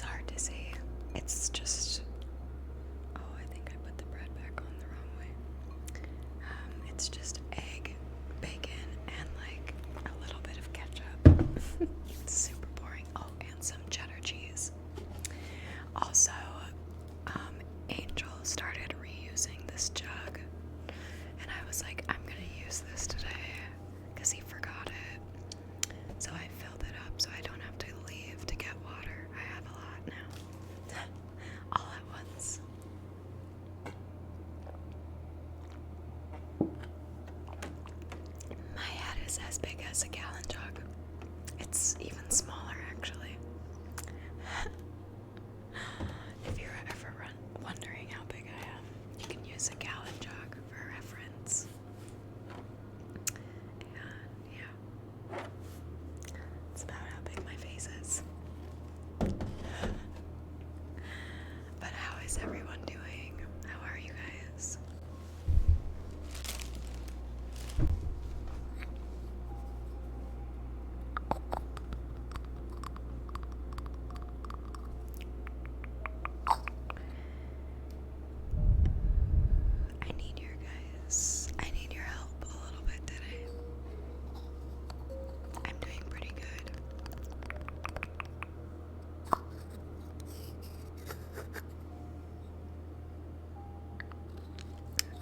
hard to see. It's just, oh, I think I put the bread back on the wrong way. It's just egg, bacon, and like a little bit of ketchup. It's super boring. Oh, and some cheddar cheese. Also, Angel started reusing this jug, and I was like, I'm gonna use this today because he forgot it. So I filled it up so I don't have to leave to get water. I have a lot now. All at once. My head is as big as a gallon jug. It's even smaller, actually. If you're ever wondering how big I am, you can use a gallon jug for reference. And yeah, that's about how big my face is. But how is everyone doing? How are you guys? I need your help a little bit today. I'm doing pretty good.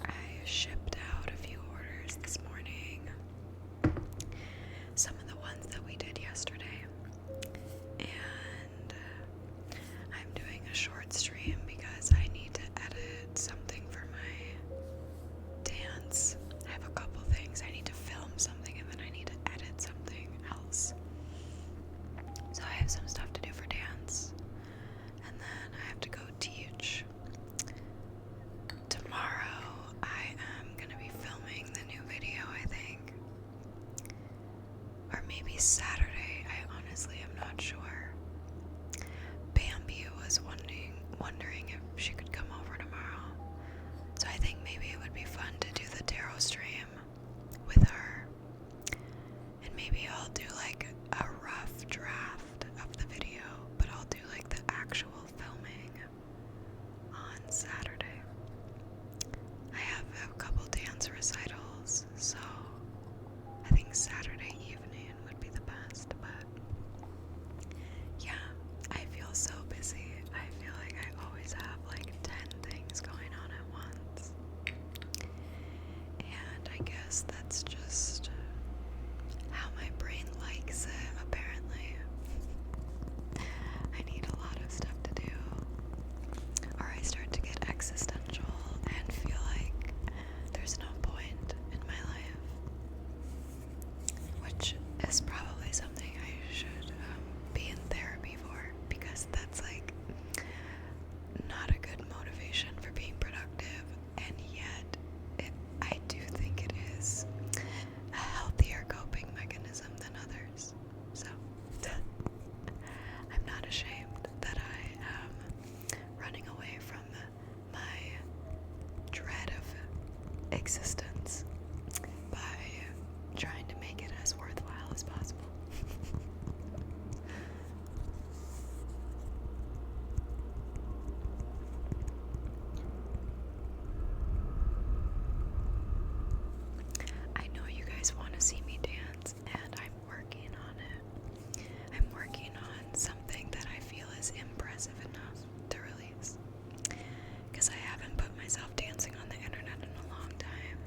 I shipped out a few orders this morning. Some of the ones that we did yesterday. And I'm doing a short stream because I need to edit something for my dance. I have a couple things. I need to film something and then I need to edit something else. So I have some stuff to do for dance. And then I have to go teach. Tomorrow I am gonna be filming the new video, I think. Or maybe Saturday. I honestly am not sure. Bambi was wondering if she could come over tomorrow. So I think maybe it would be fun to do the tarot stream with her. And maybe I'll do like a rough draft of the video, but I'll do like the actual filming on Saturday. I have a couple dance recitals, so I think Saturday evening would be the best, but yeah, I feel so busy. I feel like I always have like 10 things going on at once. And I guess that's just how my brain likes it, apparently. I need a lot of stuff to do, or I start to get existential and feel like there's no point in my life, which is probably something I should be in therapy for, because that's like not a good motivation for being productive, and yet I do think it is a healthier coping mechanism than others. So I'm not ashamed that I am running away from my dread of existence by trying to make it as worthwhile as possible. I know you guys want to see me dance, and I'm working on it. I'm working on something that I feel is impressive enough to release, because I haven't put myself dancing on the internet in a long time.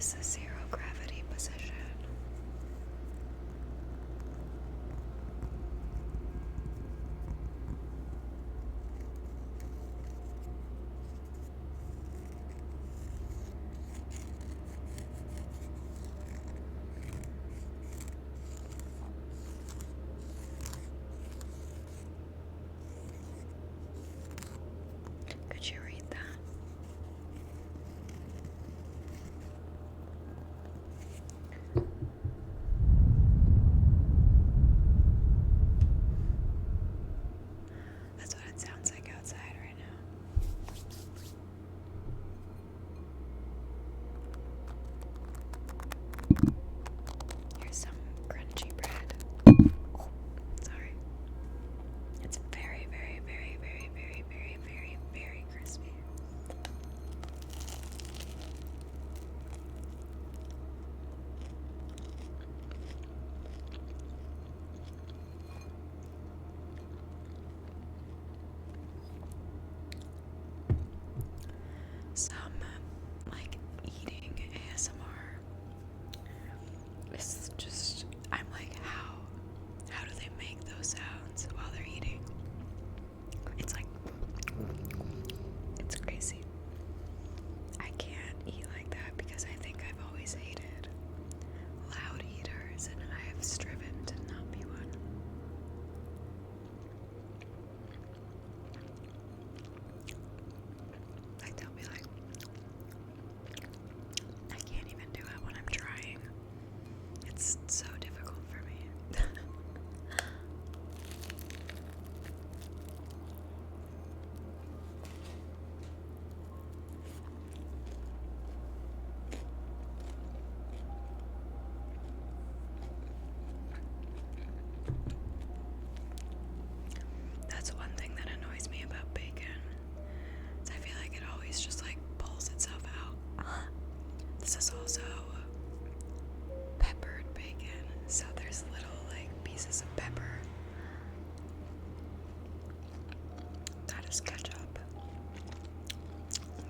is the zero gravity position? Could you read that? That's what it sounds like outside right now. Here's some crunchy bread. Oh, sorry. It's very, very, very, very, very, very, very, very crispy. Some like eating ASMR. It's just, I'm like, how do they make those sounds while they're eating? It's like, it's crazy. I can't eat like that because I think I've always hated loud eaters, and I have striven to not be one. Like they'll be like, I can't even do it when I'm trying. It's so difficult for me. That's one thing that annoys me about bacon. Is I feel like it always just like pulls itself out. This is also peppered bacon, so there's little like pieces of pepper. That is ketchup.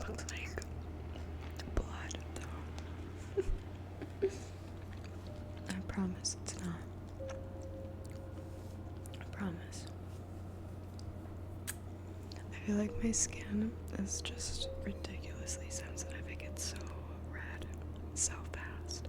Looks like blood though. I promise it's not. I promise. I feel like my skin is just ridiculously sensitive. It gets so red so fast.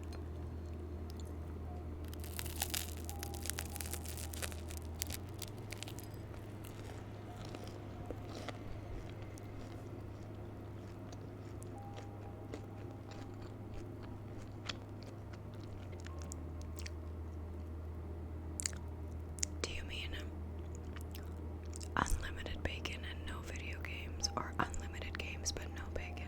Do you mean unlimited bacon and no video games, or unlimited games but no bacon?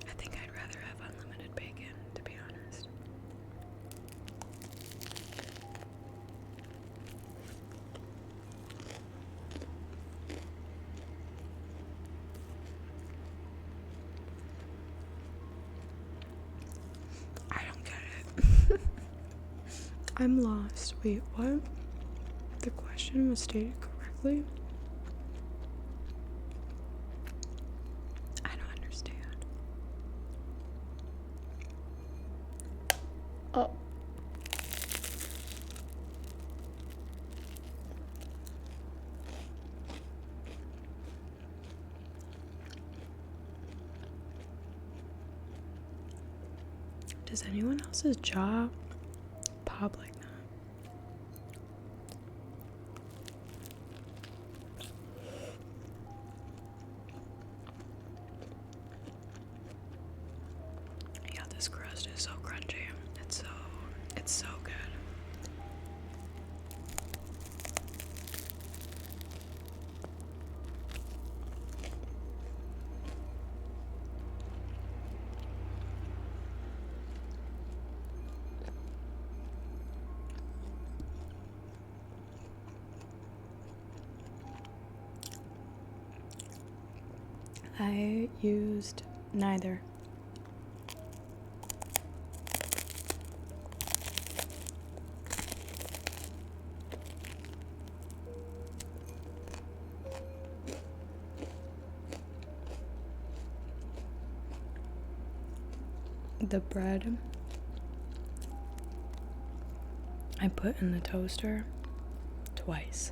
I think I'd rather have unlimited bacon, to be honest. I don't get it. I'm lost. Wait, what? The question was stated correctly? I don't understand. Oh. Does anyone else's jaw pop like that? Yeah, this crust is so crunchy. It's so good. I used neither. the bread I put in the toaster twice.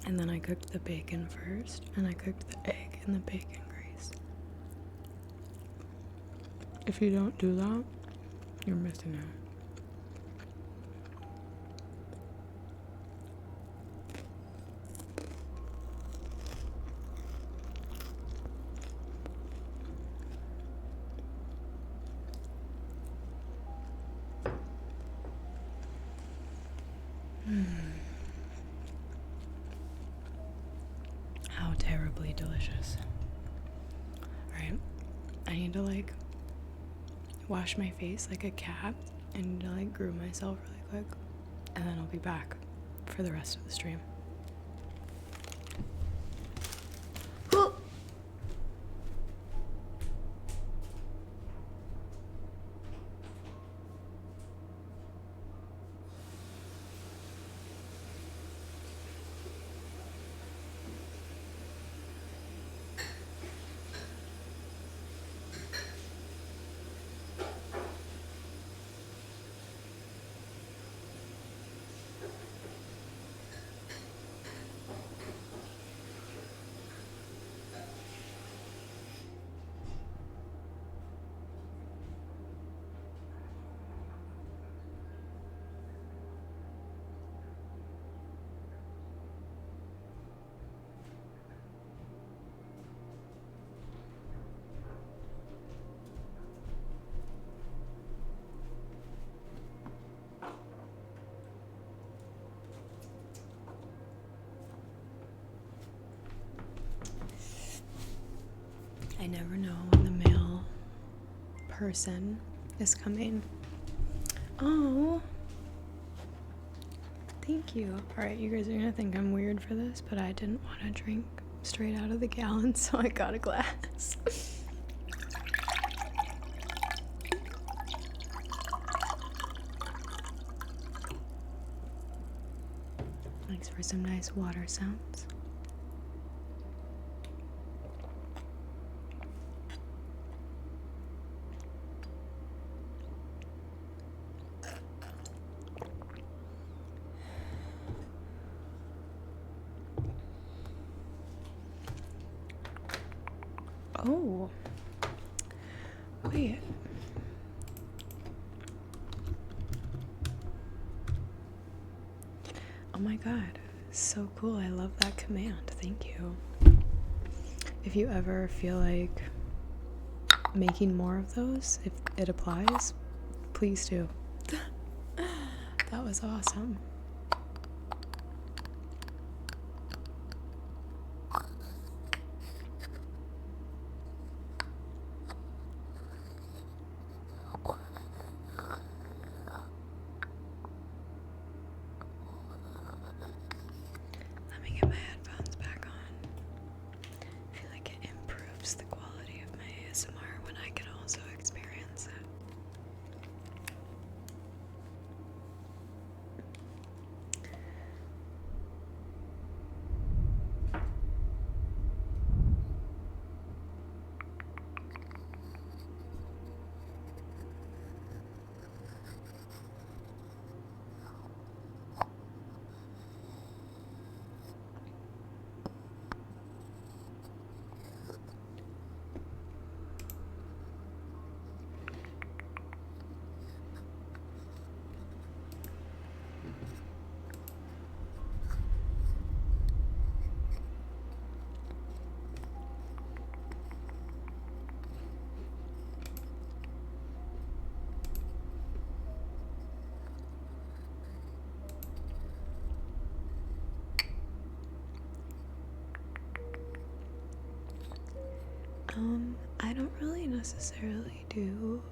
And then I cooked the bacon first, and I cooked the egg in the bacon grease. If you don't do that, you're missing out. How terribly delicious. Alright, I need to like wash my face like a cat and like groom myself really quick, and then I'll be back for the rest of the stream. I never know when the mail person is coming. Oh, thank you. Alright, you guys are gonna think I'm weird for this, but I didn't want to drink straight out of the gallon, so I got a glass. Thanks for some nice water sounds. Oh, wait. Oh my god, so cool. I love that command. Thank you. If you ever feel like making more of those, if it applies, please do. That was awesome. Let me get my headphones back on. I feel like it improves the quality of my ASMR when I can also experience it. I don't really necessarily do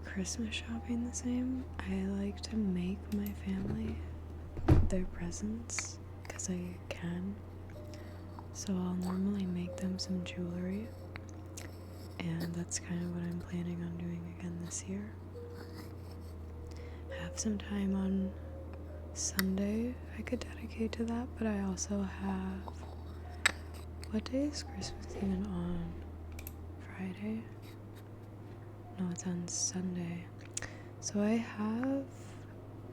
Christmas shopping the same. I like to make my family their presents because I can. So I'll normally make them some jewelry, and that's kind of what I'm planning on doing again this year. Have some time on Sunday I could dedicate to that, but I also have, what day is Christmas even on? Friday? No, it's on Sunday. So I have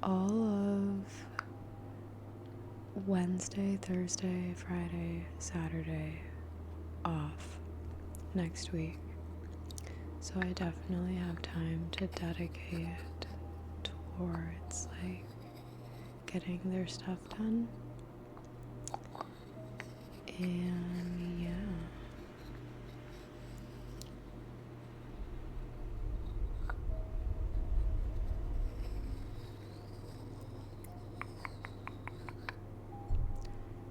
all of Wednesday, Thursday, Friday, Saturday off next week. So I definitely have time to dedicate towards like getting their stuff done. And yeah.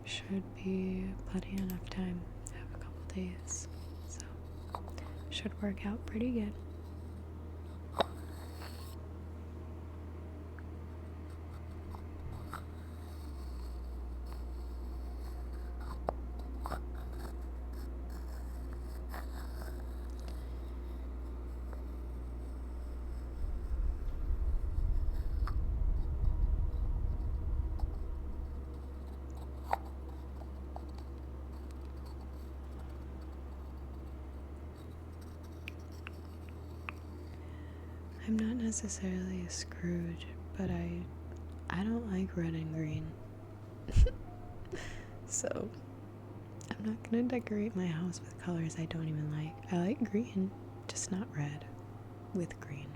Should be plenty enough time to have a couple days. So should work out pretty good. I'm not necessarily a Scrooge, but I don't like red and green. So I'm not gonna decorate my house with colors I don't even like. I like green, just not red with green.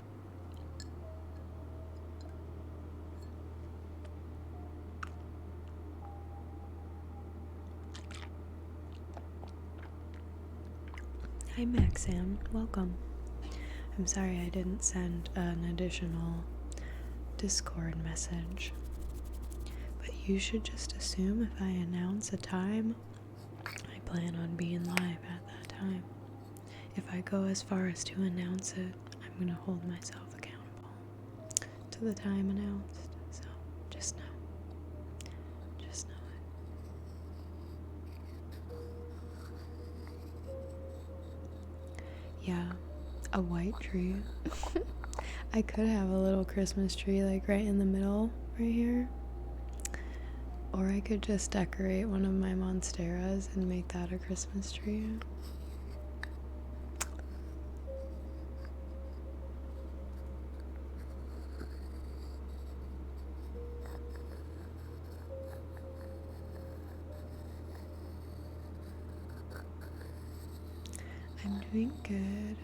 Hi Maxam, welcome. I'm sorry I didn't send an additional Discord message, but you should just assume if I announce a time, I plan on being live at that time. If I go as far as to announce it, I'm gonna hold myself accountable to the time announced, so just know. Just know it. Yeah, a white tree. I could have a little Christmas tree like right in the middle right here. Or I could just decorate one of my monsteras and make that a Christmas tree. I'm doing good.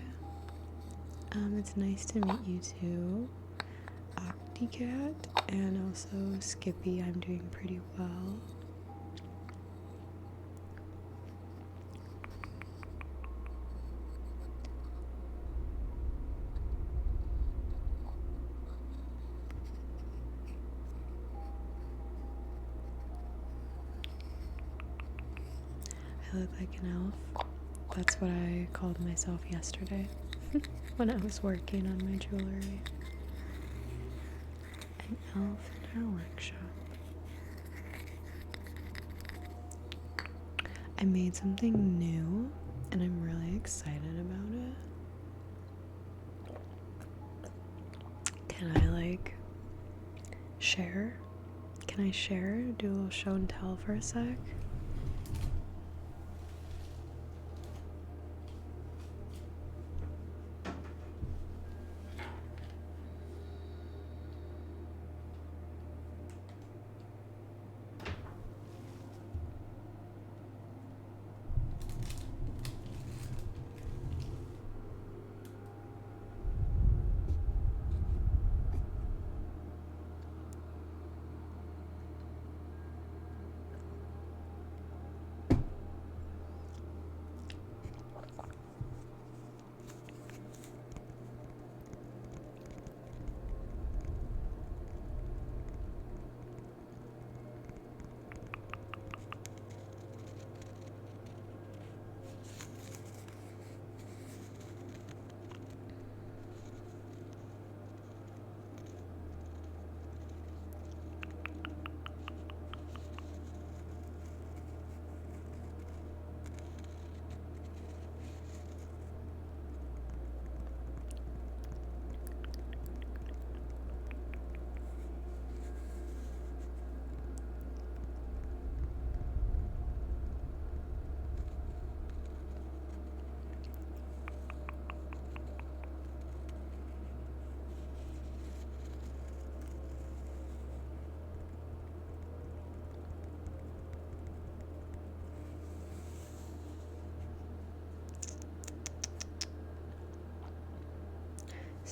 It's nice to meet you too, Octicat, and also Skippy. I'm doing pretty well. I look like an elf. That's what I called myself yesterday when I was working on my jewelry. An elf in our workshop. I made something new and I'm really excited about it. Can I like share? Can I share? Do a little show and tell for a sec?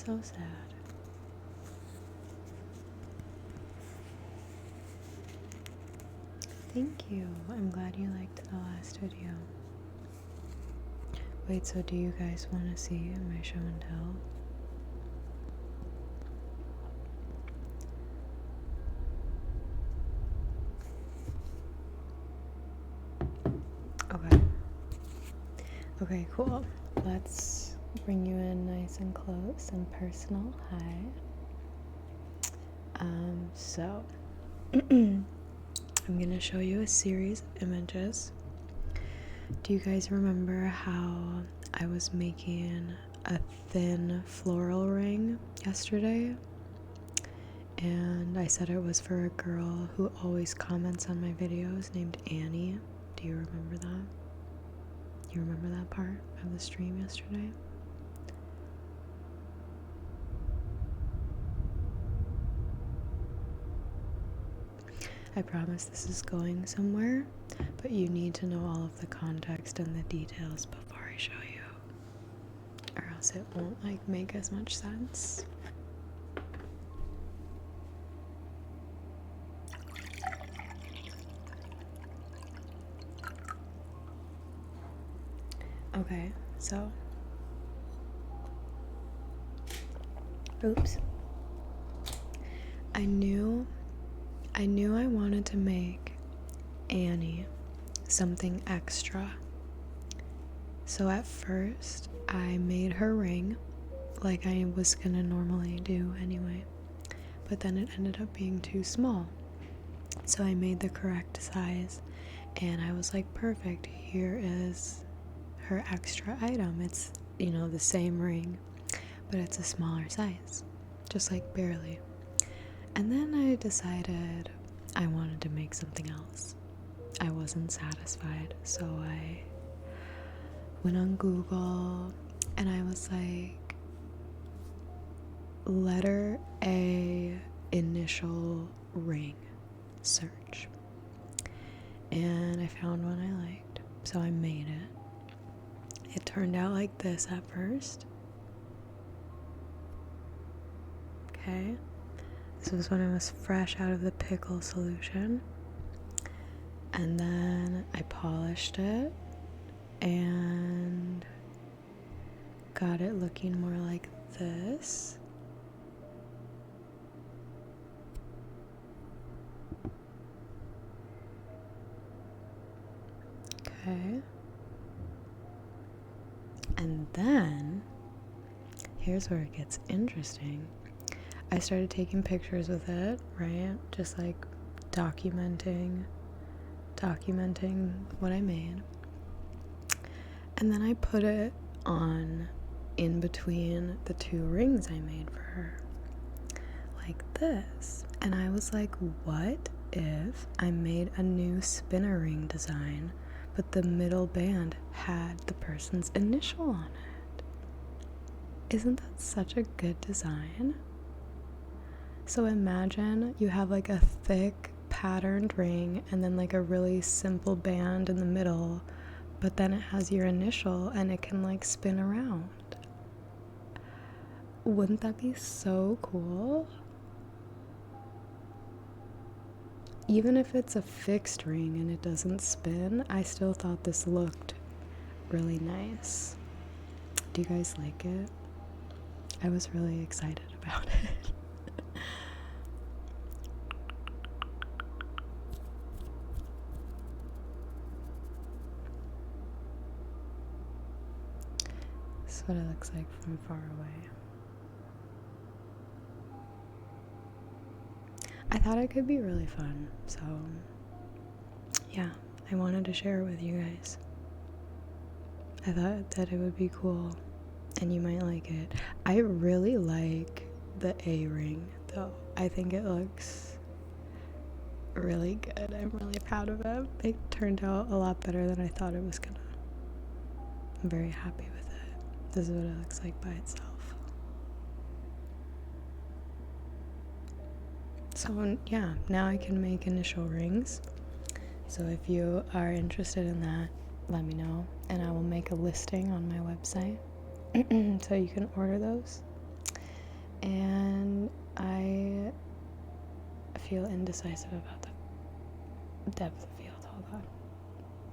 so sad. Thank you. I'm glad you liked the last video. Wait, so do you guys want to see my show and tell? Okay. Okay, cool. Let's bring you in nice and close and personal. Hi. So I'm gonna show you a series of images. Do you guys remember how I was making a thin floral ring yesterday? And I said it was for a girl who always comments on my videos named Annie. Do you remember that? You remember that part of the stream yesterday? I promise this is going somewhere, but you need to know all of the context and the details before I show you, or else it won't make as much sense. Okay, so oops. I knew I wanted to make Annie something extra. So at first, I made her ring like I was gonna normally do anyway. But then it ended up being too small. So I made the correct size and I was like, perfect, here is her extra item. It's, the same ring, but it's a smaller size, just like barely. And then I decided I wanted to make something else. I wasn't satisfied, so I went on Google and I was like, letter A initial ring search. And I found one I liked, so I made it. It turned out like this at first. Okay. This was when I was fresh out of the pickle solution. And then I polished it and got it looking more like this. Okay. And then, here's where it gets interesting. I started taking pictures with it, right? Just like documenting what I made. And then I put it on in between the two rings I made for her. Like this. And I was like, what if I made a new spinner ring design, but the middle band had the person's initial on it? Isn't that such a good design? So imagine you have like a thick patterned ring and then like a really simple band in the middle, but then it has your initial and it can like spin around. Wouldn't that be so cool? Even if it's a fixed ring and it doesn't spin, I still thought this looked really nice. Do you guys like it? I was really excited about it. This is what it looks like from far away. I thought it could be really fun, so yeah, I wanted to share it with you guys. I thought that it would be cool and you might like it. I really like the A ring though. I think it looks really good. I'm really proud of it. It turned out a lot better than I thought it was gonna. I'm very happy with it. This is what it looks like by itself. So yeah, now I can make initial rings. So if you are interested in that, let me know and I will make a listing on my website so you can order those. and I feel indecisive about the depth of field. Hold on.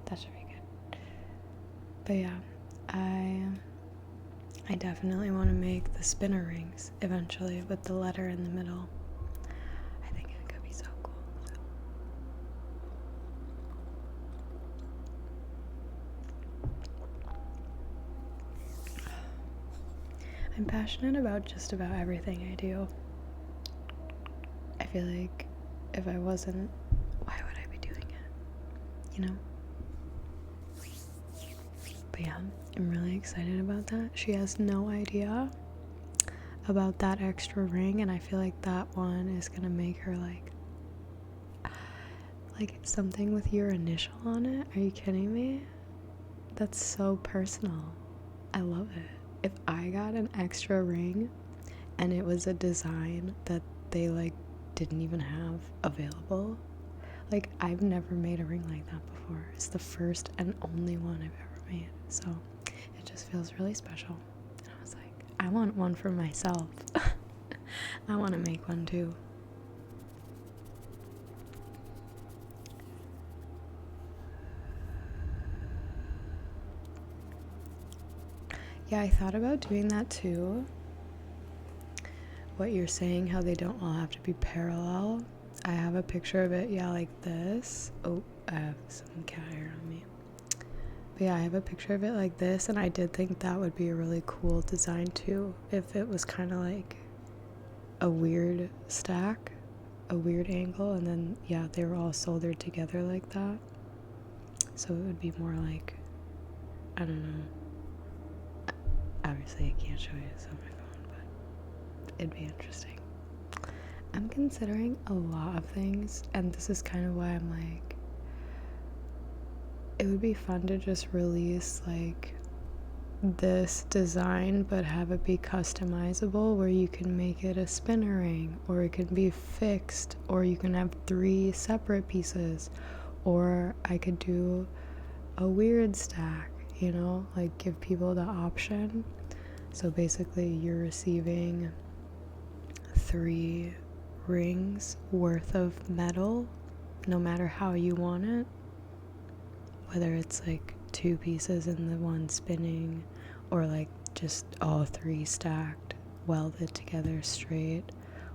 That should be good. But yeah, I definitely want to make the spinner rings eventually with the letter in the middle. I think it could be so cool. I'm passionate about just about everything I do. I feel like if I wasn't, why would I be doing it? You know? But yeah, I'm really excited about that. She has no idea about that extra ring, and I feel like that one is gonna make her like something with your initial on it. Are you kidding me? That's so personal. I love it. If I got an extra ring and it was a design that they like didn't even have available, like I've never made a ring like that before. It's the first and only one I've ever made, so it just feels really special. And I was like, I want one for myself. I want to make one too. Yeah, I thought about doing that too. What you're saying, how they don't all have to be parallel. I have a picture of it, yeah, like this. Oh, I have some cat hair on me. But yeah, I have a picture of it like this, and I did think that would be a really cool design too, if it was kind of like a weird stack, a weird angle, and then, yeah, they were all soldered together like that. So it would be more like, I don't know. Obviously, I can't show you this on my phone, but it'd be interesting. I'm considering a lot of things, and this is kind of why I'm like, it would be fun to just release like this design but have it be customizable, where you can make it a spinner ring, or it can be fixed, or you can have 3 separate pieces, or I could do a weird stack, you know, like give people the option. So basically you're receiving 3 rings worth of metal, no matter how you want it, whether it's like 2 pieces in the one spinning, or like just all 3 stacked, welded together straight,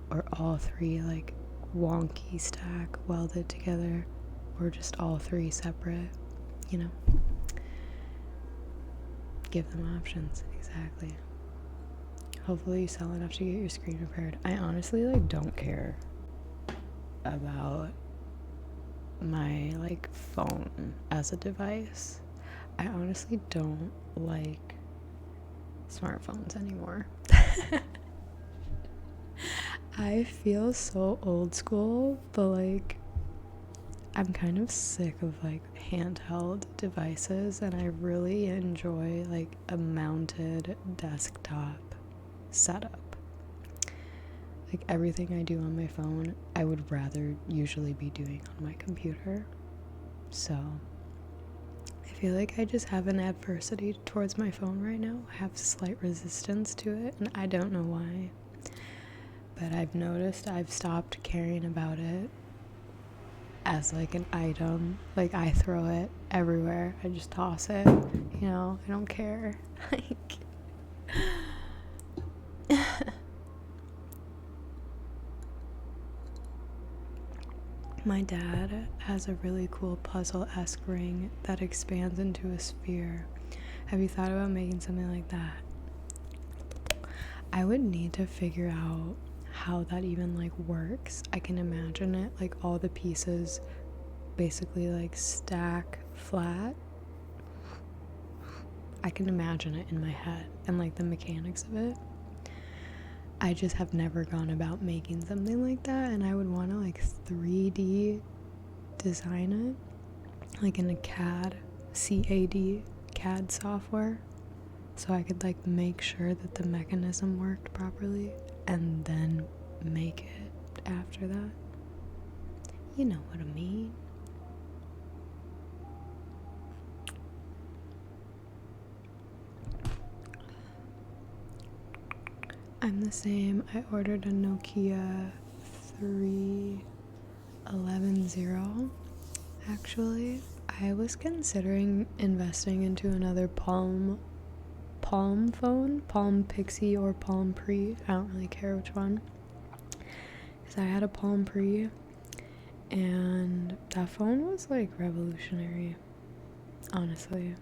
or all 3 like wonky stack welded together, or just all 3 separate, you know. Give them options. Exactly. Hopefully you sell enough to get your screen repaired. I honestly like don't care about my like phone as a device. I honestly don't like smartphones anymore. I feel so old school, but like I'm kind of sick of like handheld devices, and I really enjoy like a mounted desktop setup. Like everything I do on my phone, I would rather usually be doing on my computer. So I feel like I just have an adversity towards my phone right now. I have slight resistance to it, and I don't know why. But I've noticed I've stopped caring about it as like an item. Like I throw it everywhere. I just toss it, you know, I don't care. Like my dad has a really cool puzzle-esque ring that expands into a sphere. Have you thought about making something like that? I would need to figure out how that even like works. I can imagine it like all the pieces basically like stack flat. I can imagine it in my head and like the mechanics of it. I just have never gone about making something like that, and I would want to like 3D design it like in a CAD software, so I could like make sure that the mechanism worked properly and then make it after that. You know what I mean? I'm the same. I ordered a Nokia 3110. Actually, I was considering investing into another Palm phone, Palm Pixie or Palm Pre. I don't really care which one. Because I had a Palm Pre and that phone was like revolutionary. Honestly.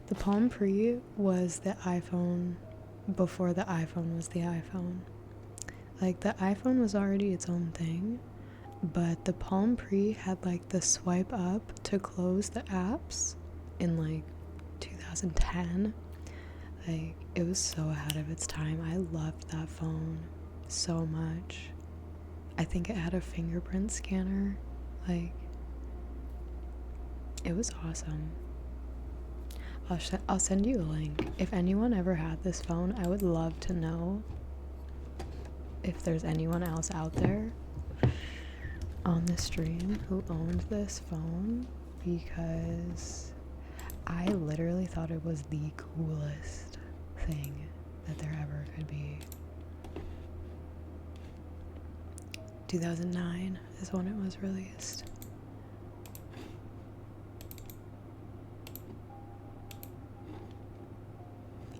The Palm Pre was the iPhone before the iPhone was the iPhone. Like the iPhone was already its own thing, but the Palm Pre had like the swipe up to close the apps in like 2010. Like it was so ahead of its time. I loved that phone so much. I think it had a fingerprint scanner. Like it was awesome. I'll send you a link. If anyone ever had this phone, I would love to know if there's anyone else out there on the stream who owned this phone, because I literally thought it was the coolest thing that there ever could be. 2009 is when it was released.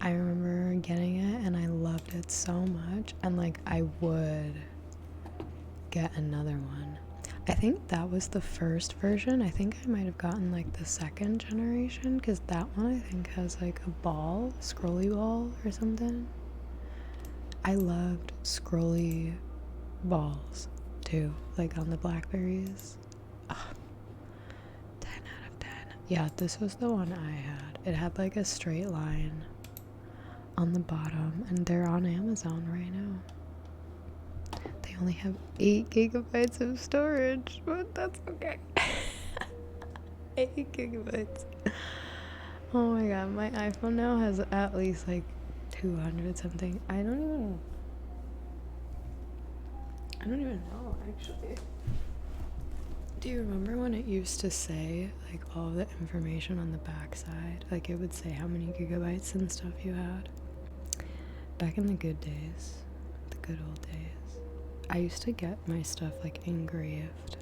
I remember getting it and I loved it so much, and like I would get another one. I think that was the first version. I think I might have gotten like the second generation, because that one I think has like a ball, scrolly ball or something. I loved scrolly balls too, like on the Blackberries. Oh, 10 out of 10. Yeah, this was the one I had. It had like a straight line on the bottom, and they're on Amazon right now. They only have 8 gigabytes of storage, but that's okay. 8 gigabytes. Oh my god, my iPhone now has at least like 200 something. I don't even know actually. Do you remember when it used to say like all the information on the back side? Like it would say how many gigabytes and stuff you had. Back in the good days, the good old days, I used to get my stuff like engraved.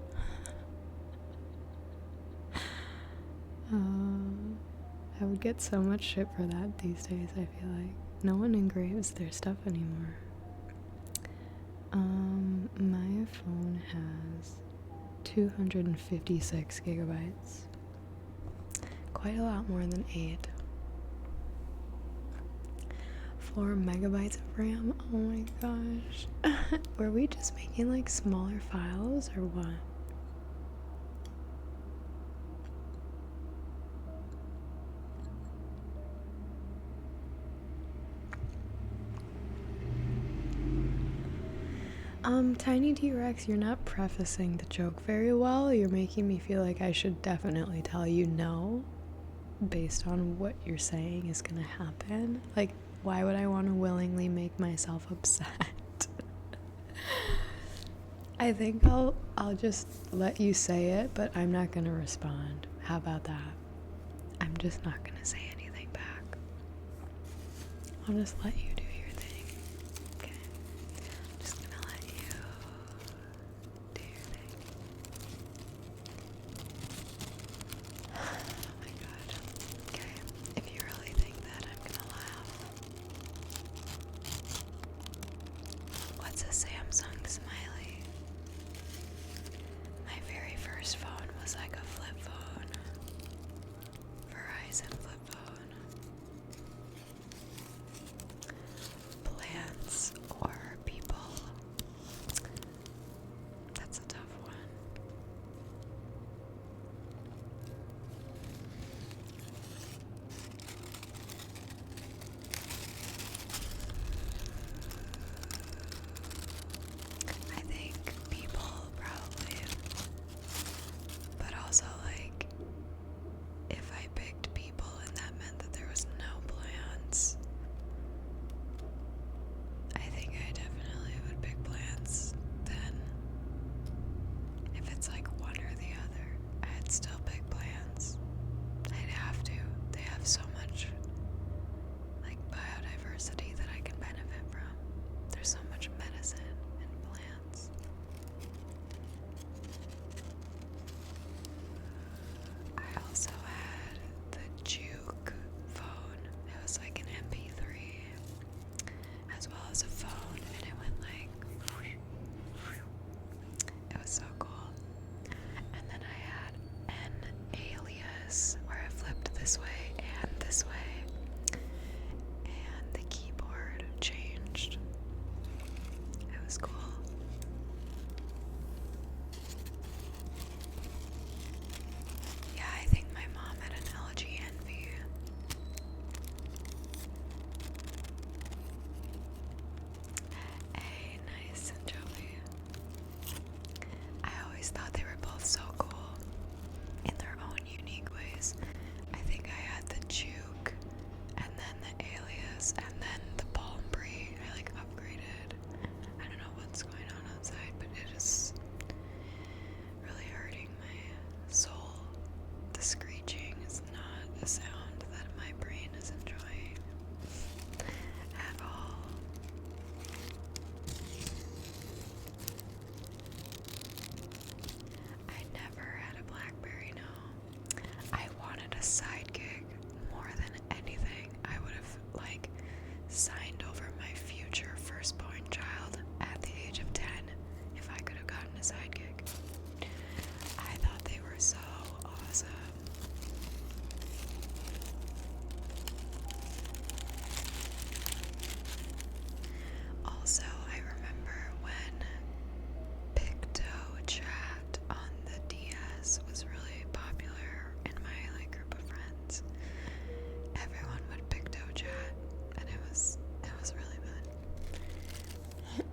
I would get so much shit for that these days. I feel like no one engraves their stuff anymore. My phone has 256 gigabytes. Quite a lot more than 8. 4 megabytes of RAM. Oh my gosh. Were we just making like smaller files or what? Tiny T-Rex, you're not prefacing the joke very well. You're making me feel like I should definitely tell you no, based on what you're saying is gonna happen. Like, why would I want to willingly make myself upset? I think I'll just let you say it, but I'm not gonna respond. How about that? I'm just not gonna say anything back. I'll just let you do your thing. Okay. I'm just gonna let you do your thing. Oh my god. Okay. If you really think that, I'm gonna laugh. What's a Samsung Smiley? My very first phone was like a flip phone. Verizon flip phone.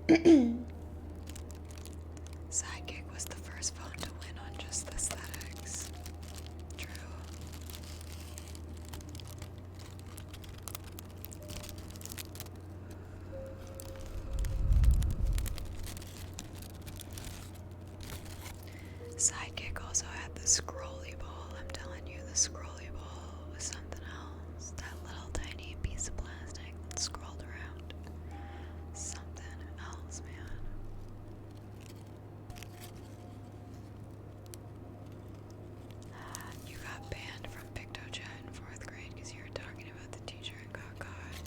Sidekick was the first phone to win on just aesthetics. True. Sidekick also had the scrolly ball. I'm telling you, the scrolly ball was something else. That little tiny piece of plastic that scrolled around. Something else, man. You got banned from Pictochat in 4th grade because you were talking about the teacher and got caught.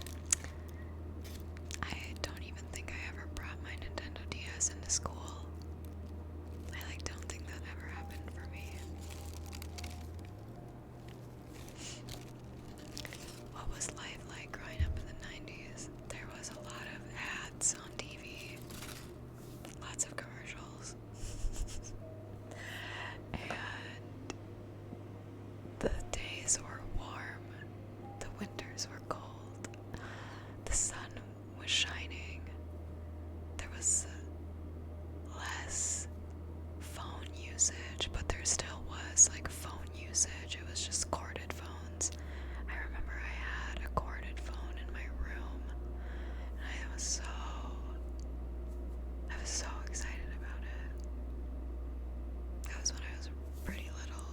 I don't even think I ever brought my Nintendo DS into school. I don't think that ever happened for me. What was life like growing up in the 90s? There was a lot of ads on TV. Lots of commercials. And the days were warm. The winters were cold. The sun was shining. There was less phone usage, but there still was phone usage. It was just corded phones. I remember I had a corded phone in my room, and I was so excited about it. That was when I was pretty little.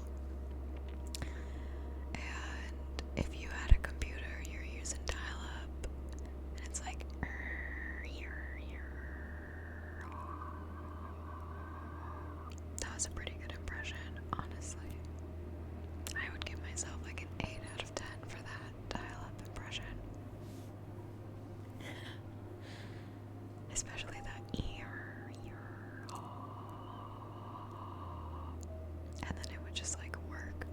And if you had a computer, you're using dial-up, and it's like that was a pretty good impression, honestly. I would give myself an 8 out of 10 for that dial-up impression. Especially that and then it would just work.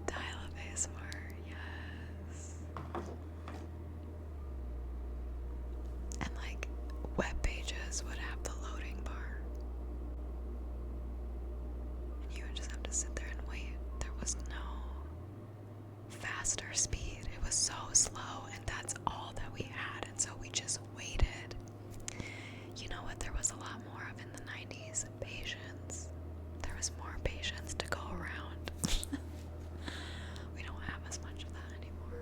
Dial-up ASMR, yes. And web pages would have the loading bar. And you would just have to sit there and wait. There was no faster speed. It was so slow, and that's all that we had, and so we just waited. You know what there was a lot more of in the 90s? Patience. There was more patience to go around. We don't have as much of that anymore.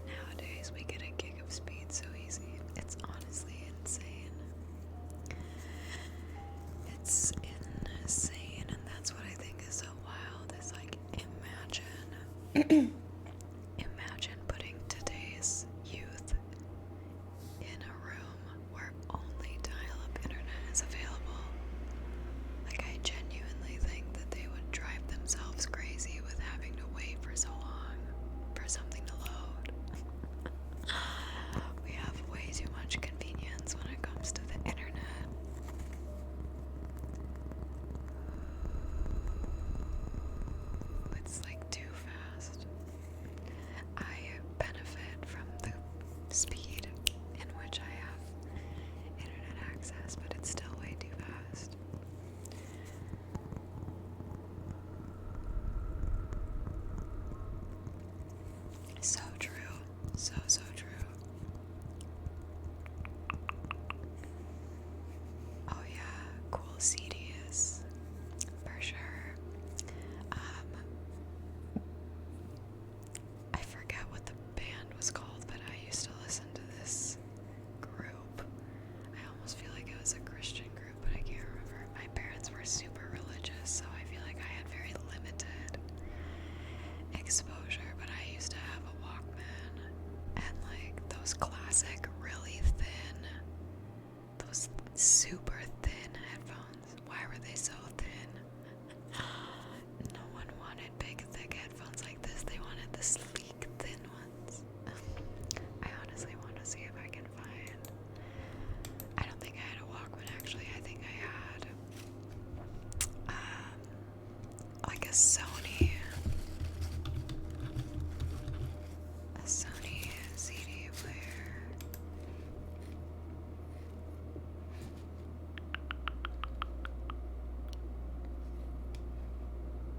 Nowadays, we get a gig of speed so easy. It's honestly insane. It's insane, and that's what I think is so wild. Is imagine putting today's youth in a room where only dial-up internet is available. I genuinely think that they would drive themselves crazy with having to wait for so long for something to load. We have way too much convenience when it comes to the internet. It's too fast. I benefit from the speed in which I have internet access, but it's still way too fast. So true. So true. Oh yeah, cool CDs. For sure. I forget what the band was called, but I used to listen to this group. I almost feel like it was a Christian group, but I can't remember. My parents were super religious, so I feel like I had very limited exposure, but I used to have a Walkman, and a Sony CD player.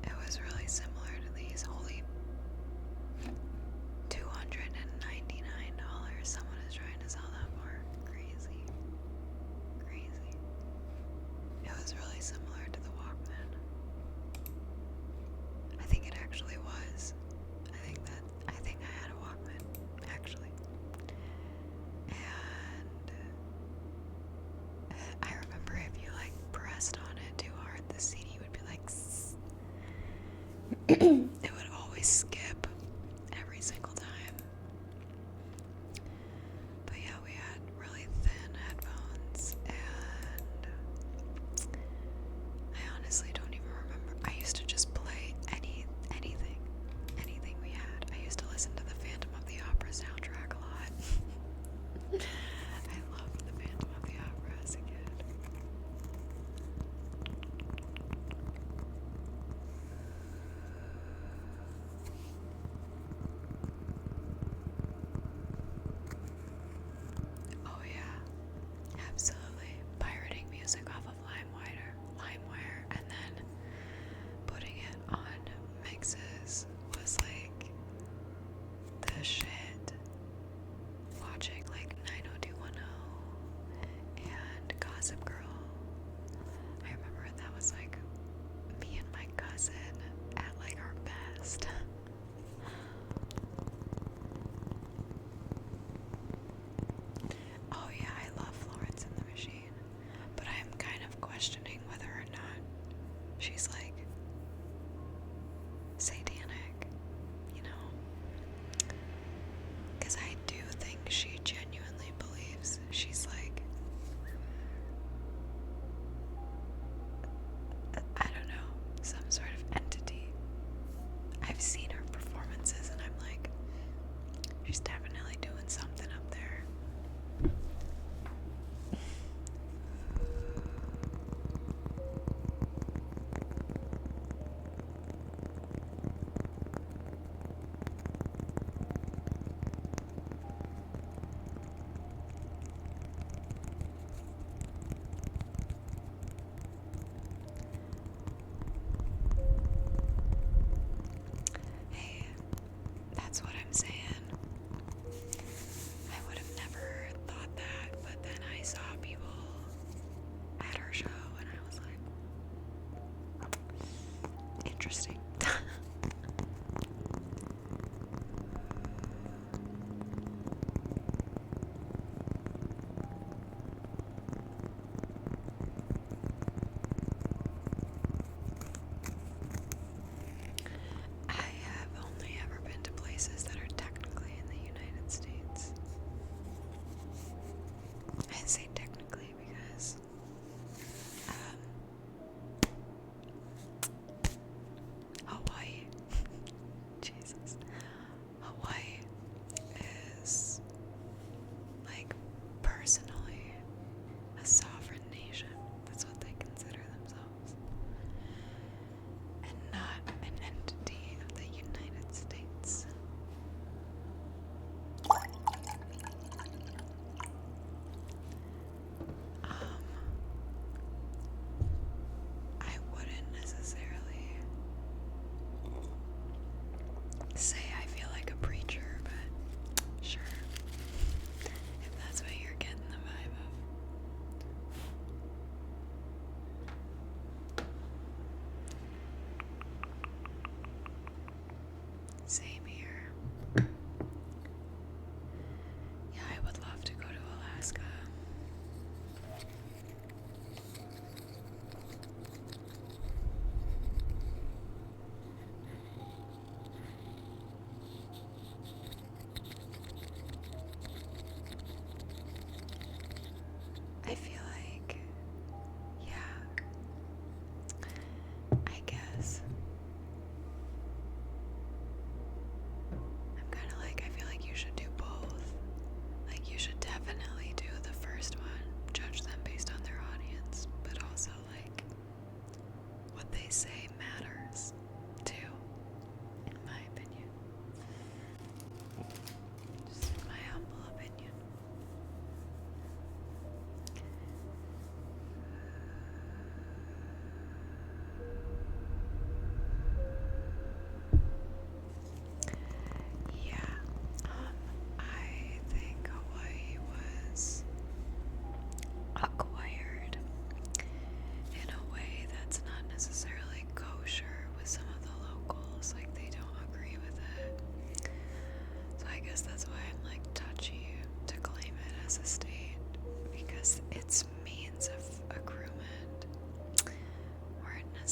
It was really similar to these. Holy $299 someone is trying to sell that for. Crazy. Crazy. It was really similar to the Walkman. I think it actually was. I think I had a Walkman, actually. And I remember if you like pressed on it too hard, the CD would be like it would always skip every single time. But yeah, we had really thin headphones, and I honestly don't even remember. I used to just play anything we had. I used to listen to the Phantom of the Opera soundtrack a lot. I loved the Phantom of the Opera as a kid.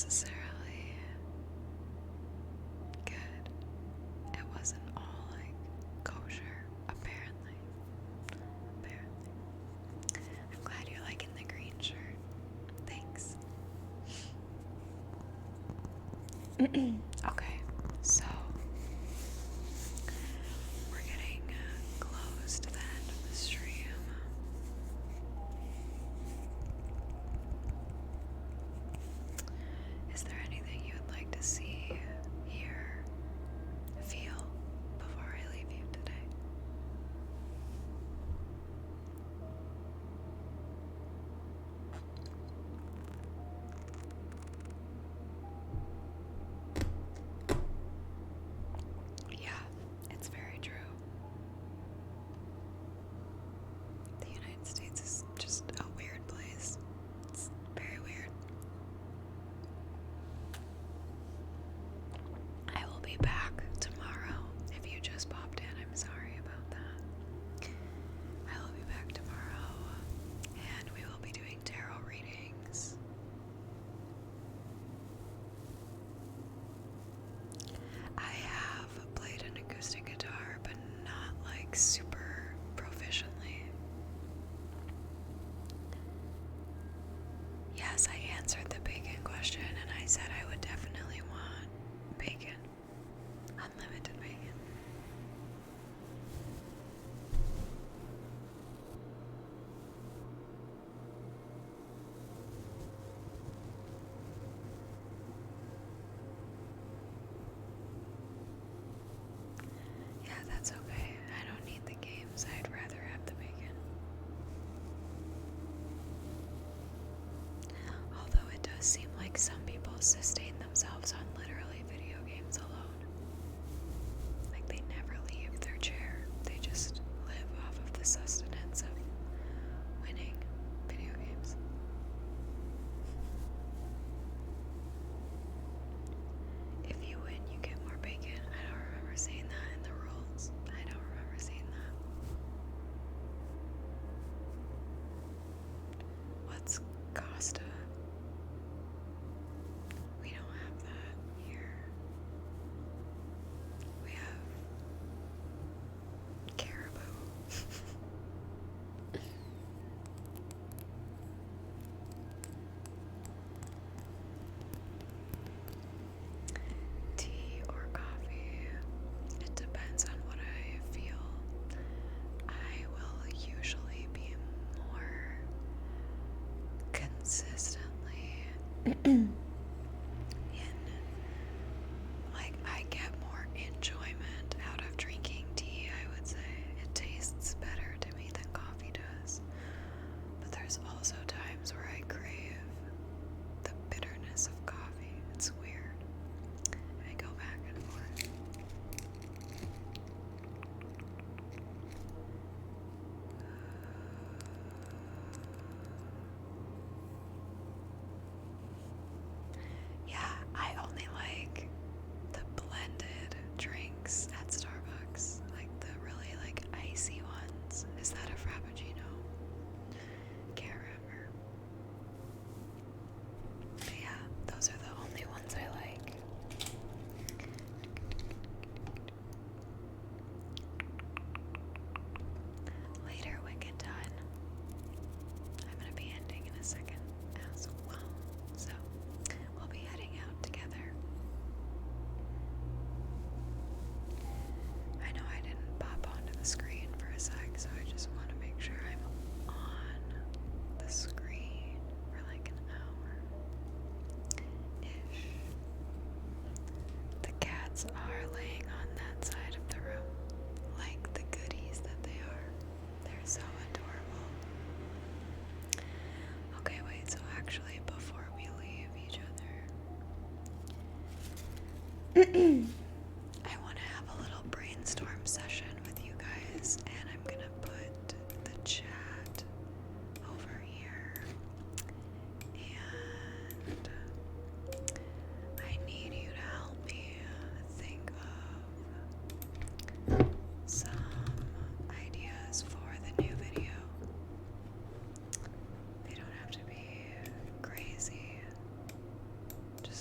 necessarily good. It wasn't all like kosher, apparently. I'm glad you're liking the green shirt. Thanks. Okay, so we're getting close to the end of the stream. Is there anything you would like to see, hear, feel before I leave you today? Yeah, it's very true. The United States is just a weird place. It's very weird. I will be back tomorrow. If you just popped in, I'm sorry about that. I will be back tomorrow, and we will be doing tarot readings. I have played an acoustic guitar, but not like super proficiently. Yes, I answered the bacon question, and I said I would definitely want bacon. Unlimited bacon. Yeah, that's okay. I don't need the games. I'd rather have the bacon. Although it does seem like some people sustain themselves on literally video games alone. Like they never leave their chair. They just live off of the sustenance of winning video games. If you win, you get more bacon. I don't remember seeing that in the rules. I don't remember seeing that. What's Costa? We don't have that here. We have caribou. Tea or coffee? It depends on what I feel. I will usually be more consistently in, like, I get more enjoyment out of drinking tea, I would say. It tastes better to me than coffee does. But there's also times where I crave the bitterness of coffee. It's weird. I go back and forth. Yeah, I only like the blended drinks at Starbucks, like the really like icy ones. Is that a frappuccino? Can't remember. But yeah, those are the only ones I like. Later, Wicked Done. I'm gonna be ending in a second as well. So we'll be heading out together. I know I didn't pop onto the screen for a sec, so I just want to make sure I'm on the screen for like an hour ish. The cats are laying on that side of the room like the goodies that they are. They're so adorable. Okay, wait, so actually, before we leave each other, I want to have a little brainstorm session with you guys, and I'm gonna put the chat over here. And I need you to help me think of some ideas for the new video. They don't have to be crazy. Just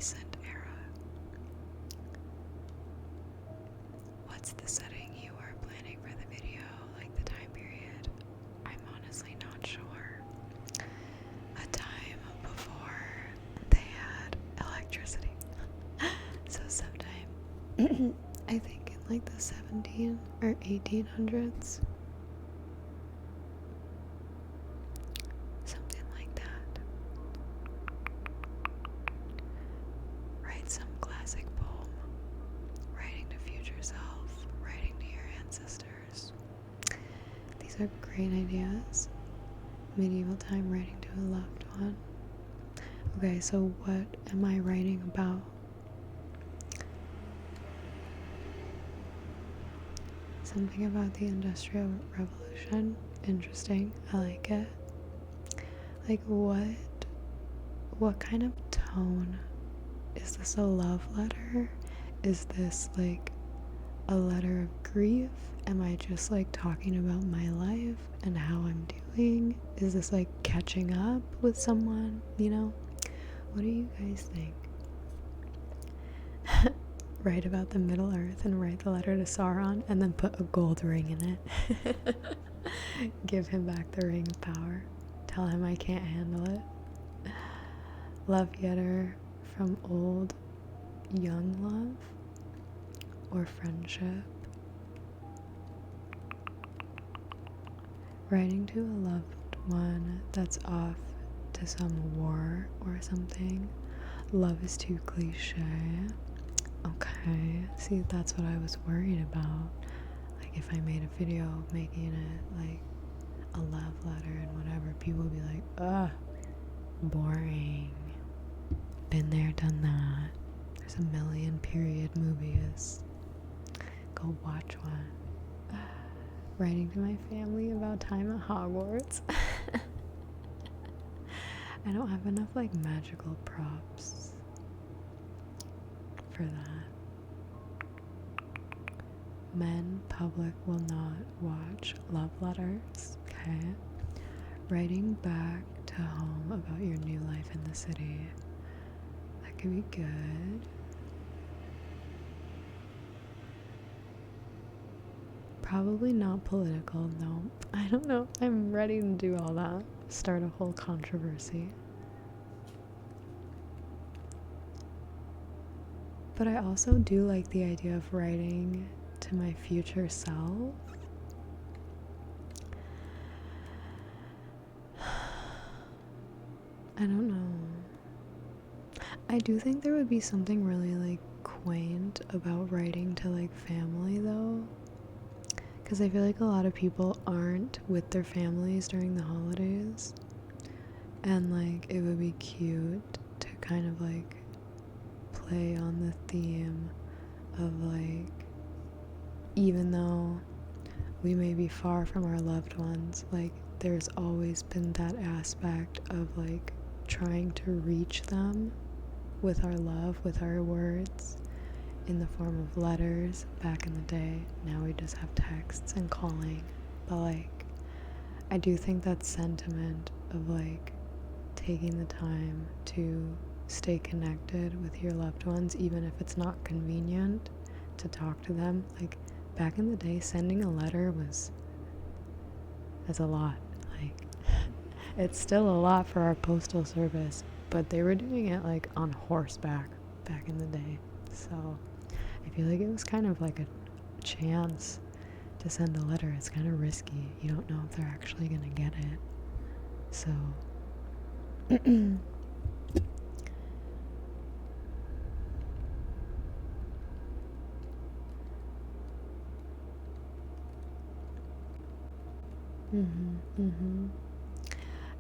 recent era. What's the setting you were planning for the video, like the time period? I'm honestly not sure. A time before they had electricity. So sometime, I think in like the 17 or 1800s. Something like that. Write some classic poem. Writing to future self. Writing to your ancestors. These are great ideas. Medieval time writing to a loved one. Okay, so what am I writing about? Something about the Industrial Revolution. Interesting. I like it. Like what kind of tone? Is this a love letter? Is this like a letter of grief? Am I just like talking about my life and how I'm doing? Is this like catching up with someone, you know? What do you guys think? Write about the Middle Earth and write the letter to Sauron and then put a gold ring in it. Give him back the ring of power. Tell him I can't handle it. Love getter from old, young love or friendship. Writing to a loved one that's off to some war or something. Love is too cliche. Okay, see, that's what I was worried about. Like, if I made a video making it like a love letter and whatever, people would be like, ugh, boring. Been there, done that. There's a million period movies. Go watch one. Writing to my family about time at Hogwarts. I don't have enough like magical props for that. Men public will not watch love letters. Okay. Writing back to home about your new life in the city. That could be good. Probably not political, no. I don't know. I'm ready to do all that. Start a whole controversy. But I also do like the idea of writing to my future self. I don't know. I do think there would be something really like quaint about writing to like family though. Because I feel like a lot of people aren't with their families during the holidays. And like it would be cute to kind of like play on the theme of like, even though we may be far from our loved ones, like there's always been that aspect of like trying to reach them with our love, with our words, in the form of letters back in the day. Now we just have texts and calling. But like, I do think that sentiment of like taking the time to stay connected with your loved ones, even if it's not convenient to talk to them. Like back in the day, sending a letter that's a lot. Like it's still a lot for our postal service, but they were doing it like on horseback back in the day. So I feel like it was kind of like a chance to send a letter. It's kind of risky. You don't know if they're actually gonna get it. So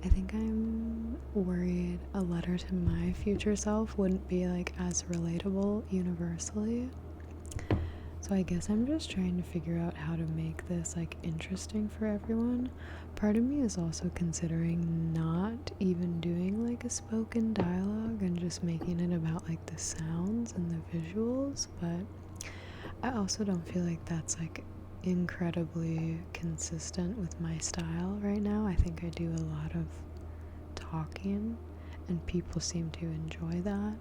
I think I'm worried a letter to my future self wouldn't be like as relatable universally. So I guess I'm just trying to figure out how to make this like interesting for everyone. Part of me is also considering not even doing like a spoken dialogue and just making it about like the sounds and the visuals, but I also don't feel like that's like incredibly consistent with my style right now. I think I do a lot of talking and people seem to enjoy that.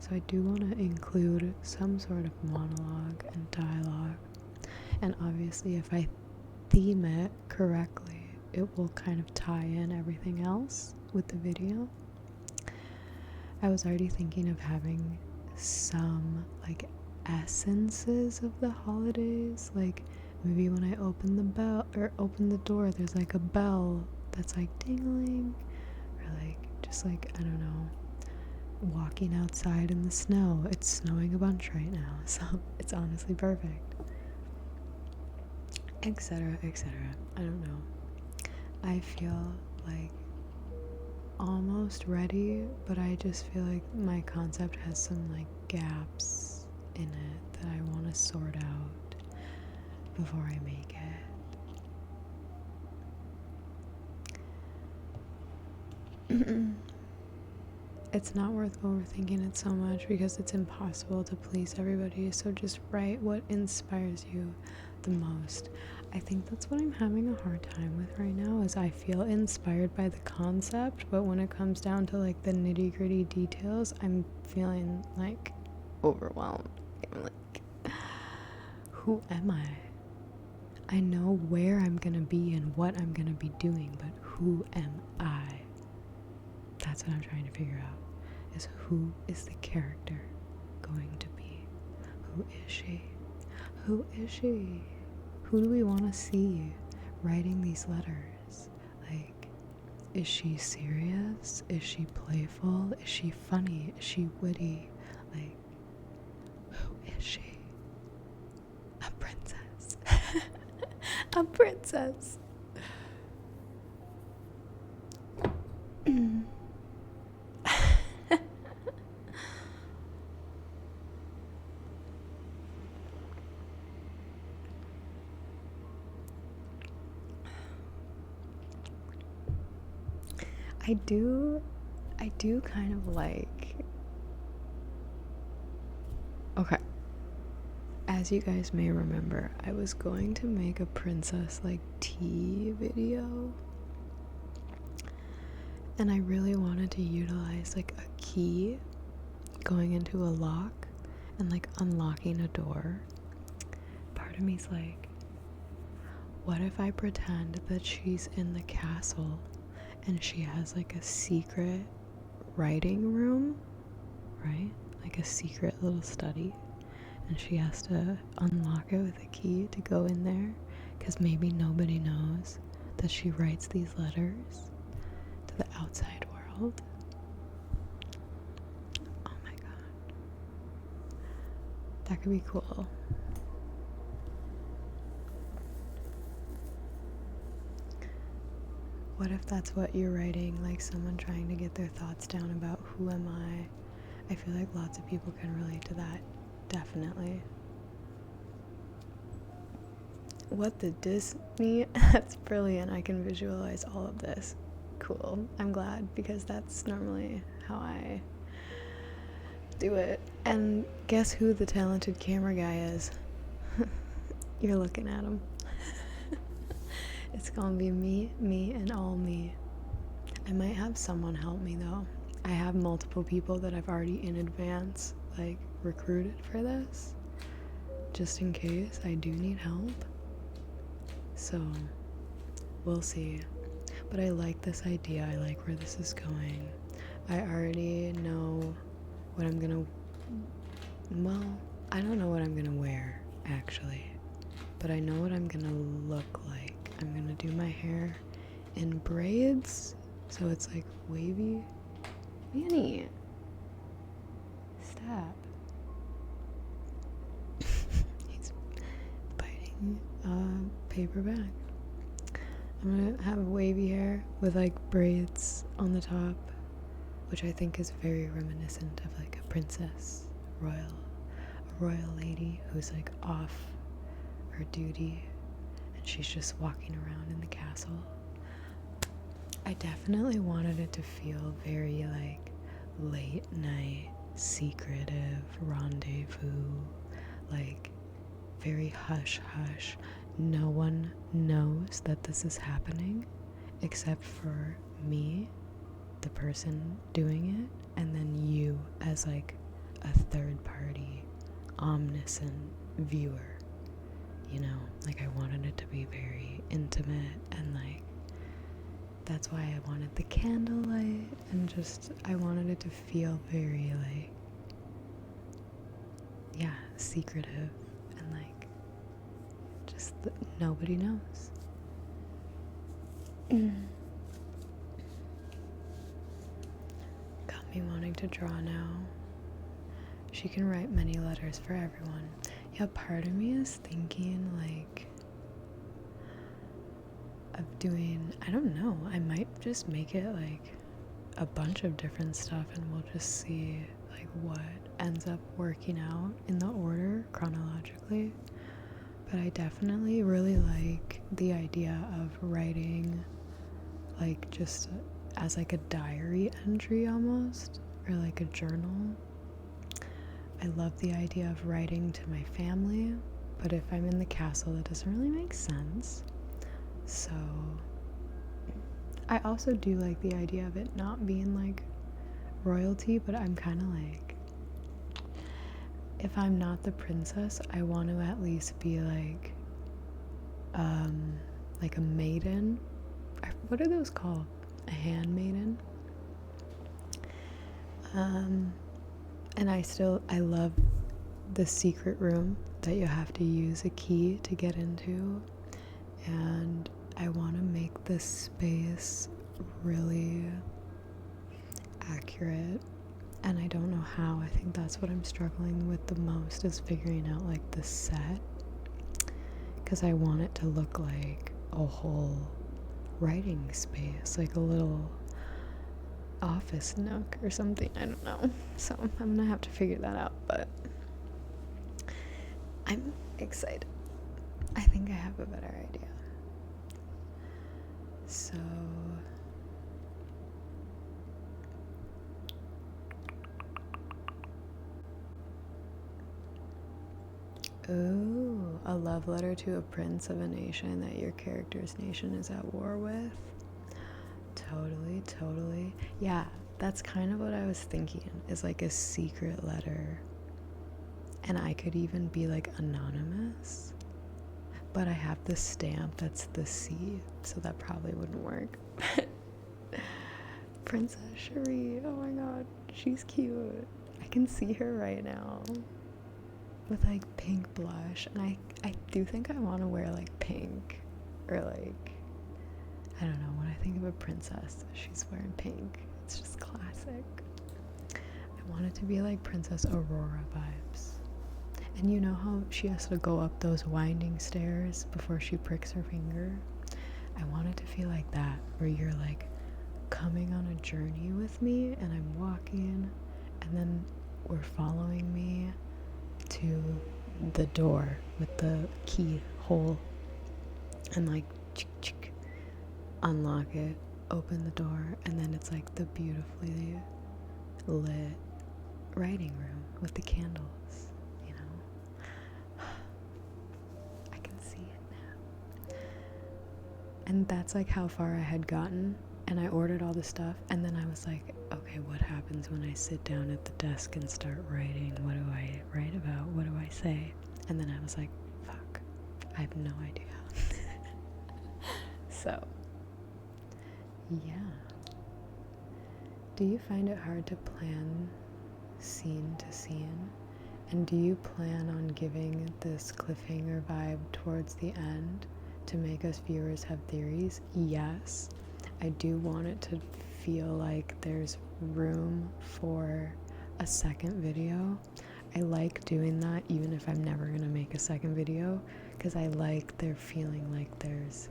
So so I do want to include some sort of monologue and dialogue. And obviously, if I theme it correctly, it will kind of tie in everything else with the video. I was already thinking of having some like essences of the holidays, like maybe when I open the door, there's like a bell that's like dingling, or like just like, I don't know, walking outside in the snow. It's snowing a bunch right now, so it's honestly perfect, etc., etc. I don't know. I feel like almost ready, but I just feel like my concept has some like gaps in it that I want to sort out before I make it. It's not worth overthinking it so much because it's impossible to please everybody, so just write what inspires you the most. I think that's what I'm having a hard time with right now, is I feel inspired by the concept, but when it comes down to like the nitty-gritty details, I'm feeling like overwhelmed. I'm like, who am I? I know where I'm gonna be and what I'm gonna be doing, but who am I? That's what I'm trying to figure out, is who is the character going to be? Who is she? Who is she? Who do we want to see writing these letters? Like, is she serious? Is she playful? Is she funny? Is she witty? Like, who is she? A princess. A princess. I do kind of like, okay, as you guys may remember, I was going to make a princess like tea video, and I really wanted to utilize like a key going into a lock and like unlocking a door. Part of me's like, what if I pretend that she's in the castle and she has like a secret writing room, right? Like a secret little study, and she has to unlock it with a key to go in there, because maybe nobody knows that she writes these letters to the outside world. Oh my god. That could be cool. What if that's what you're writing, like someone trying to get their thoughts down about who am I? I feel like lots of people can relate to that, definitely. What the Disney? That's brilliant. I can visualize all of this. Cool. I'm glad, because that's normally how I do it. And guess who the talented camera guy is? You're looking at him. It's gonna be me, and all me. I might have someone help me though. I have multiple people that I've already in advance like recruited for this, just in case I do need help. So we'll see. But I like this idea. I like where this is going. I already know what I'm gonna, well, I don't know what I'm gonna wear actually, but I know what I'm gonna look like. I'm gonna do my hair in braids, so it's like wavy. Manny, stop. He's biting paper bag. I'm gonna have wavy hair with like braids on the top, which I think is very reminiscent of like a princess, a royal lady who's like off her duty and she's just walking around in the castle. I definitely wanted it to feel very like late night, secretive rendezvous, like very hush hush. No one knows that this is happening except for me, the person doing it, and then you as like a third party, omniscient viewer, you know? Like, I wanted it to be very intimate, and like, that's why I wanted the candlelight, and just, I wanted it to feel very, like, yeah, secretive, and like, just nobody knows. Got me wanting to draw now. She can write many letters for everyone. Yeah, part of me is thinking, like, of doing, I don't know, I might just make it like a bunch of different stuff, and we'll just see like what ends up working out in the order chronologically. But I definitely really like the idea of writing, like, just as like a diary entry almost, or like a journal. I love the idea of writing to my family, but if I'm in the castle, that doesn't really make sense. So I also do like the idea of it not being like royalty, but I'm kind of like, if I'm not the princess, I want to at least be like a maiden. What are those called? A handmaiden. And I love the secret room that you have to use a key to get into, and I want to make this space really accurate, and I don't know how. I think that's what I'm struggling with the most, is figuring out like the set, because I want it to look like a whole writing space, like a little office nook or something. I don't know, so I'm gonna have to figure that out, but I'm excited. I think I have a better idea. So ooh, a love letter to a prince of a nation that your character's nation is at war with. Totally. Yeah, that's kind of what I was thinking, is like a secret letter. And I could even be like anonymous. But I have this stamp that's the C, so that probably wouldn't work. Princess Cherie, oh my god, she's cute. I can see her right now with like pink blush, and I do think I want to wear like pink, or like, I don't know, when I think of a princess, she's wearing pink. It's just classic. I want it to be like Princess Aurora vibes. And you know how she has to go up those winding stairs before she pricks her finger? I want it to feel like that, where you're like coming on a journey with me, and I'm walking, and then we're following me to the door with the keyhole, and like unlock it, open the door, and then it's like the beautifully lit writing room with the candles, you know? I can see it now. And that's like how far I had gotten, and I ordered all the stuff, and then I was like, okay, what happens when I sit down at the desk and start writing? What do I write about? What do I say? And then I was like, fuck, I have no idea. So yeah. Do you find it hard to plan scene to scene? And do you plan on giving this cliffhanger vibe towards the end to make us viewers have theories? Yes. I do want it to feel like there's room for a second video. I like doing that even if I'm never gonna make a second video, because I like there feeling like there's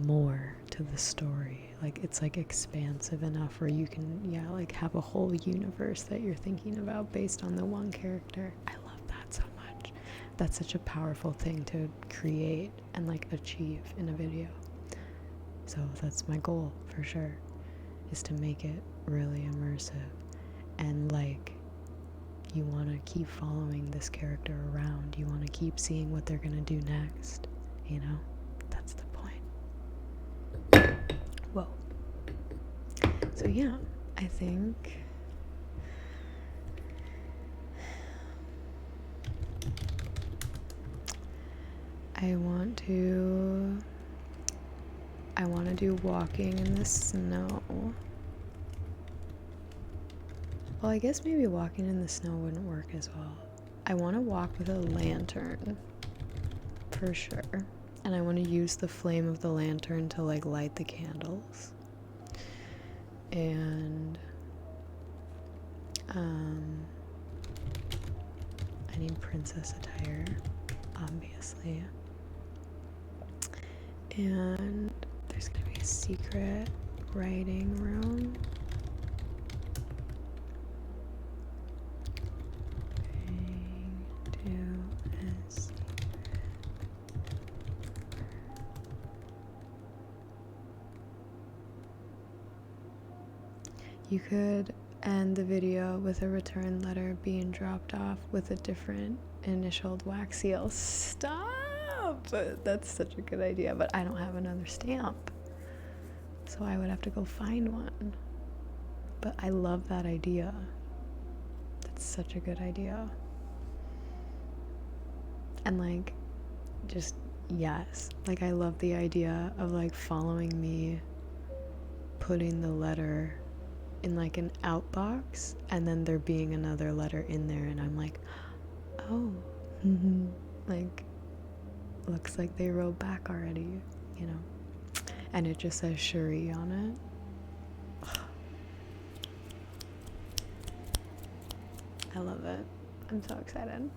more to the story. Like, it's like expansive enough where you can, yeah, like have a whole universe that you're thinking about based on the one character. I love that so much. That's such a powerful thing to create and like achieve in a video. So that's my goal for sure, is to make it really immersive, and like, you want to keep following this character around. You want to keep seeing what they're gonna do next, you know? That's the point. Whoa. So yeah, I think I want to do walking in the snow. Well, I guess maybe walking in the snow wouldn't work as well. I want to walk with a lantern, for sure. And I want to use the flame of the lantern to like light the candles. And I need princess attire, obviously. And there's gonna be a secret writing room. You could end the video with a return letter being dropped off with a different initialed wax seal. Stop! That's such a good idea, but I don't have another stamp. So I would have to go find one. But I love that idea. That's such a good idea. And like, just yes. Like I love the idea of like following me, putting the letter in like an outbox and then there being another letter in there and I'm like, oh, like looks like they wrote back already, you know, and it just says Shuri on it. I love it. I'm so excited.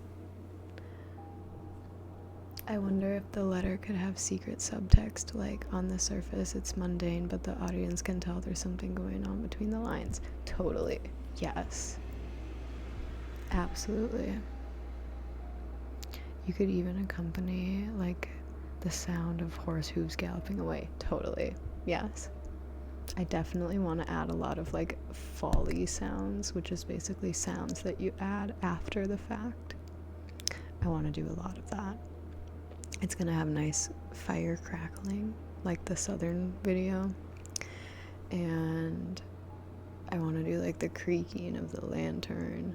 I wonder if the letter could have secret subtext, like on the surface it's mundane, but the audience can tell there's something going on between the lines. Totally. Yes. Absolutely. You could even accompany, like, the sound of horse hooves galloping away. Totally. Yes. I definitely want to add a lot of, like, folly sounds, which is basically sounds that you add after the fact. I want to do a lot of that. It's gonna have nice fire crackling, like the southern video. And I want to do like the creaking of the lantern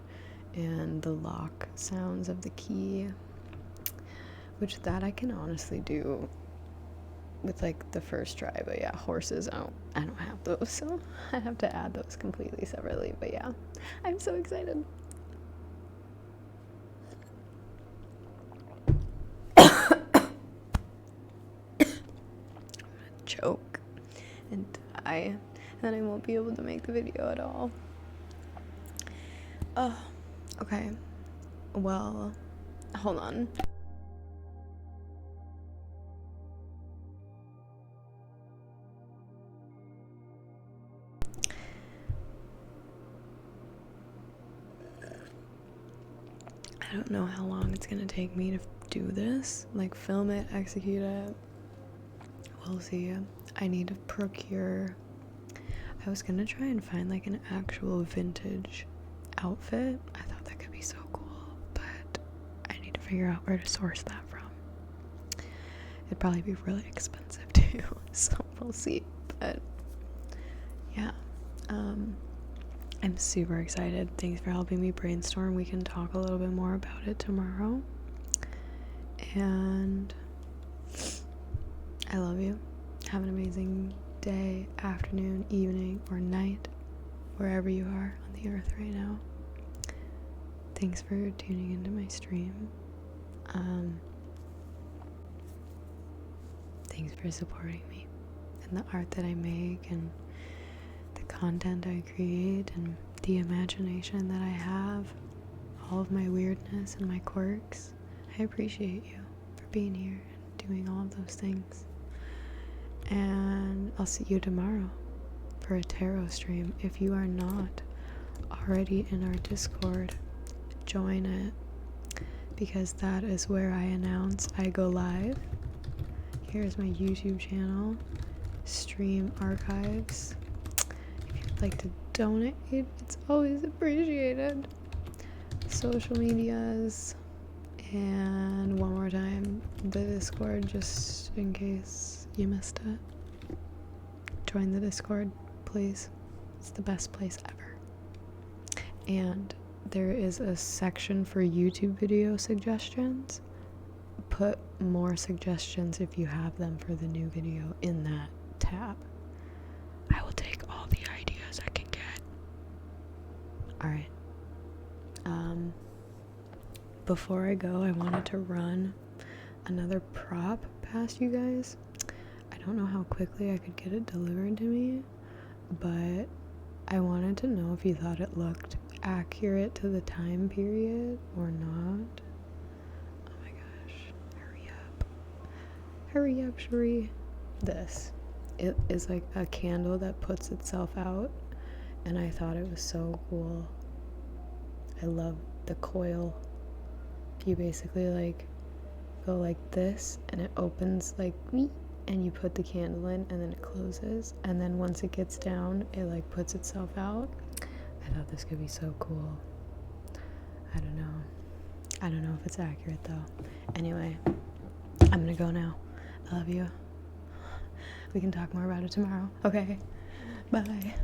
and the lock sounds of the key, which that I can honestly do with like the first try. But yeah, horses, I don't have those, so I have to add those completely separately. But yeah, I'm so excited. Choke and die, and then I won't be able to make the video at all. Oh, okay. Well, hold on. I don't know how long it's gonna take me to do this, like film it, execute it. We'll see. I need to procure. I was gonna try and find like an actual vintage outfit. I thought that could be so cool, but I need to figure out where to source that from. It'd probably be really expensive too, so we'll see. But yeah, I'm super excited. Thanks for helping me brainstorm. We can talk a little bit more about it tomorrow. And I love you. Have an amazing day, afternoon, evening, or night, wherever you are on the earth right now. Thanks for tuning into my stream. Thanks for supporting me and the art that I make and the content I create and the imagination that I have, all of my weirdness and my quirks. I appreciate you for being here and doing all of those things. And I'll see you tomorrow for a tarot stream. If you are not already in our Discord, join it, because that is where I announce I go live. Here's my YouTube channel, stream archives. If you'd like to donate, it's always appreciated. Social medias, and one more time, the Discord, just in case you missed it. Join the Discord, please. It's the best place ever. And there is a section for YouTube video suggestions, put more suggestions if you have them for the new video in that tab. I will take all the ideas I can get. Alright. Before I go, I wanted to run another prop past you guys. I don't know how quickly I could get it delivered to me, but I wanted to know if you thought it looked accurate to the time period or not. Oh my gosh. Hurry up. Hurry up, Cherie. This. It is like a candle that puts itself out, and I thought it was so cool. I love the coil. You basically like go like this, and it opens like me, and you put the candle in, and then it closes, and then once it gets down, it like puts itself out. I thought this could be so cool. I don't know if it's accurate though. Anyway, I'm gonna go now. I love you. We can talk more about it tomorrow. Okay, bye.